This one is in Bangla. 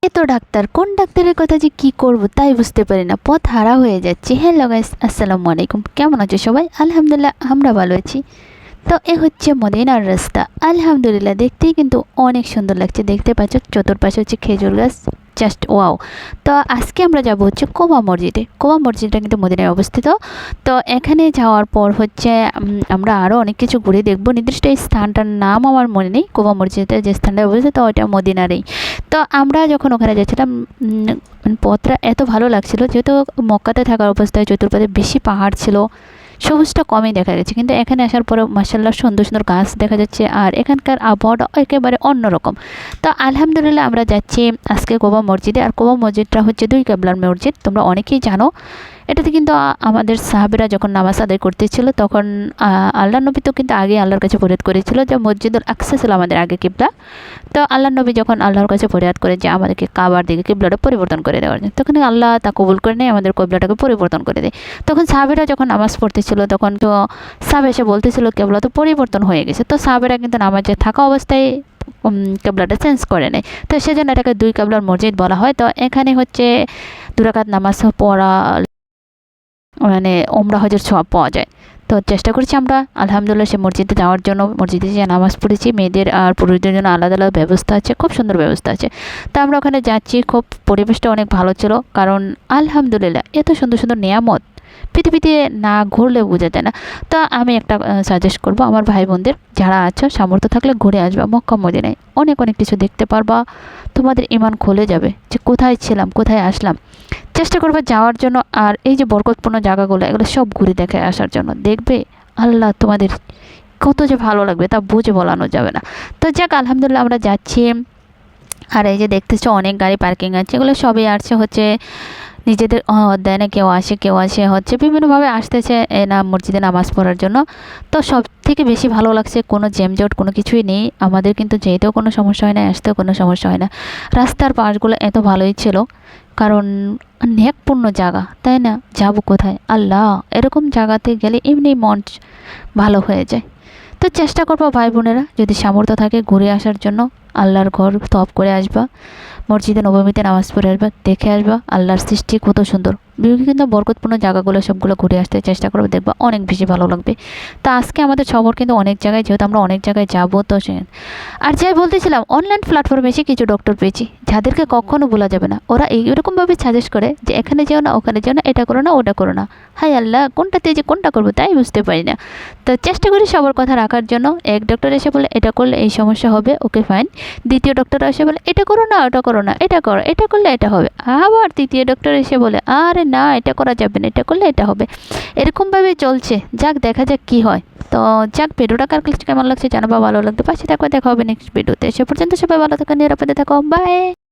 এ তো ডাক্তার, কোন ডাক্তারের কথা যে কি করব তাই বুঝতে পারি না, পথ হারা হয়ে যাচ্ছে। হ্যালো গাইস, আসসালামু আলাইকুম। কেমন আছো সবাই? আলহামদুলিল্লাহ আমরা ভালো আছি। তো এ হচ্ছে মদিনার রাস্তা। আলহামদুলিল্লাহ দেখতেই কিন্তু অনেক সুন্দর লাগছে। দেখতে পাচ্ছ চতুর্পাশে হচ্ছে খেজুর গাছ, জাস্ট ওয়াও। তো আজকে আমরা যাব হচ্ছে কোবা মসজিদে। কোবা মসজিদটা কিন্তু মদিনায় অবস্থিত। তো এখানে যাওয়ার পর হচ্ছে আমরা আরও অনেক কিছু ঘুরে দেখব। নির্দিষ্ট এই স্থানটার নাম আমার মনে নেই, কোবা মসজিদের যে স্থানটা অবস্থিত, তো ওইটা মদিনারই। তো আমরা যখন ওখানে যাচ্ছিলাম পথটা এত ভালো লাগছিল, যেহেতু মক্কাতে থাকার অবস্থায় চতুর্পাশে বেশি পাহাড় ছিল, সবুজটা কমই দেখা গেছে। কিন্তু এখানে আসার পরে মাশাআল্লাহ সুন্দর সুন্দর গাছ দেখা যাচ্ছে, আর এখানকার আবহাওয়াটা একেবারে অন্যরকম। তো আলহামদুলিল্লাহ আমরা যাচ্ছি আজকে কোবা মসজিদে। আর কোবা মসজিদটা হচ্ছে দুই কেবলার মসজিদ, তোমরা অনেকেই জানো। এটাতে কিন্তু আমাদের সাহাবেরা যখন নামাজ আদায় করতেছিল তখন আল্লাহ নবী তো কিন্তু আগে আল্লাহর কাছে ফরিয়াদ করেছিল যে মসজিদুল আকসা ছিল আমাদের আগে কিবলা। তো আল্লাহ নবী যখন আল্লাহর কাছে ফরিয়াদ করে যে আমাদেরকে কাবার দিকে কিবলাটা পরিবর্তন করে দেওয়ার জন্য, তখন আল্লাহ তা কবুল করে নেয়, আমাদের কিবলাটাকে পরিবর্তন করে দেয়। তখন সাহাবেরা যখন নামাজ পড়তেছিল তখন তো সাহাবে এসে বলতেছিল কিবলা তো পরিবর্তন হয়ে গেছে। তো সাহাবেরা কিন্তু নামাজে থাকা অবস্থায় কিবলাটা চেঞ্জ করে নেয়। তো সেজন্য এটাকে দুই কিবলার মসজিদ বলা হয়। তো এখানে হচ্ছে 2 রাকাত নামাজ পড়া মানে ওমরা হজের সওয়াব পাওয়া যায়। তো চেষ্টা করছি আমরা আলহামদুলিল্লাহ সে মসজিদে যাওয়ার জন্য। মসজিদে যে নামাজ পড়েছি, মেয়েদের আর পুরুষদের জন্য আলাদা আলাদা ব্যবস্থা আছে, খুব সুন্দর ব্যবস্থা আছে। তো আমরা ওখানে যাচ্ছি, খুব পরিবেশটা অনেক ভালো ছিল। কারণ আলহামদুলিল্লাহ এত সুন্দর সুন্দর নিয়ামত পৃথিবীতে না ঘুরলে বোঝা যায় না। তো আমি একটা সাজেস্ট করব আমার ভাই বোনদের, যারা আছো সামর্থ্য থাকলে ঘুরে আসবা মক্কা মদিনায়। অনেক অনেক কিছু দেখতে পারবা, তোমাদের ইমান খুলে যাবে যে কোথায় ছিলাম কোথায় আসলাম। চেষ্টা করবে যাওয়ার জন্য। আর এই যে বরকতপূর্ণ জায়গাগুলো, এগুলো সব ঘুরে দেখে আসার জন্য। দেখবে আল্লাহ তোমাদের কত যে ভালো লাগবে তা বুঝে বলানো যাবে না। তো যাক আলহামদুলিল্লাহ আমরা যাচ্ছি। আর এই যে দেখতেছো অনেক গাড়ি পার্কিং আছে, এগুলো সবই আসছে হচ্ছে নিজেদের অধ্যয়নে। কেউ আসে হচ্ছে বিভিন্নভাবে আসতেছে না মসজিদে নামাজ পড়ার জন্য। তো সব থেকে বেশি ভালো লাগছে কোনো জ্যামজট কোনো কিছুই নেই আমাদের, কিন্তু যেতেও কোনো সমস্যা হয় না, আসতেও কোনো সমস্যা হয় না। রাস্তার পাশগুলো এত ভালোই ছিল, কারণ নেকপূর্ণ জায়গা, তাই না? যাবো কোথায় আল্লাহ, এরকম জায়গাতে গেলে এমনি মন ভালো হয়ে যায়। তো চেষ্টা করবো ভাই বোনেরা, যদি সামর্থ্য থাকে ঘুরে আসার জন্য। আল্লাহর ঘর তওয়াব করে আসবা, মসজিদে নবমীতে নামাজ পড়ে আসবা, দেখে আসবা আল্লাহর সৃষ্টি কত সুন্দর। বিভিন্ন বরকতপূর্ণ জায়গাগুলো সবগুলো ঘুরে আসতে চেষ্টা করবো, দেখবা অনেক বেশি ভালো লাগবে। তো আজকে আমাদের সফর কিন্তু অনেক জায়গায়, যেহেতু আমরা অনেক জায়গায় যাবো। তো সে আর যাই বলতেছিলাম, অনলাইন প্ল্যাটফর্মে এসে কিছু ডক্টর পেয়েছি যাদেরকে কখনো বলা যাবে না। ওরা এইরকমভাবে সাজেস্ট করে যে এখানে যেও না, ওখানে যেও না, এটা করো না, ওটা করো না। হাই আল্লাহ, কোনটাতে যে কোনটা করবো তাই বুঝতে পারি না। তো চেষ্টা করি সবার কথা রাখার জন্য। এক ডক্টর এসে বলে এটা করলে এই সমস্যা হবে, ওকে ফাইন। দ্বিতীয় ডক্টর এসে বলে এটা করো না, ওটা করো না, এটা করো, এটা করলে এটা হবে। আবার তৃতীয় ডক্টর এসে বলে আরে না, এটা করা যাবে না, এটা করলে এটা হবে। এরকমভাবে চলছে, যাক দেখা যাক কি হয়। তো যাক, ভিডিওটা কার কাছে কেমন লাগছে জানাবা, ভালো লাগবে পাশে থাকবে। দেখা হবে নেক্সট ভিডিওতে। সে পর্যন্ত সবাই ভালো থাকো, নিরাপদে থাকো, বাই।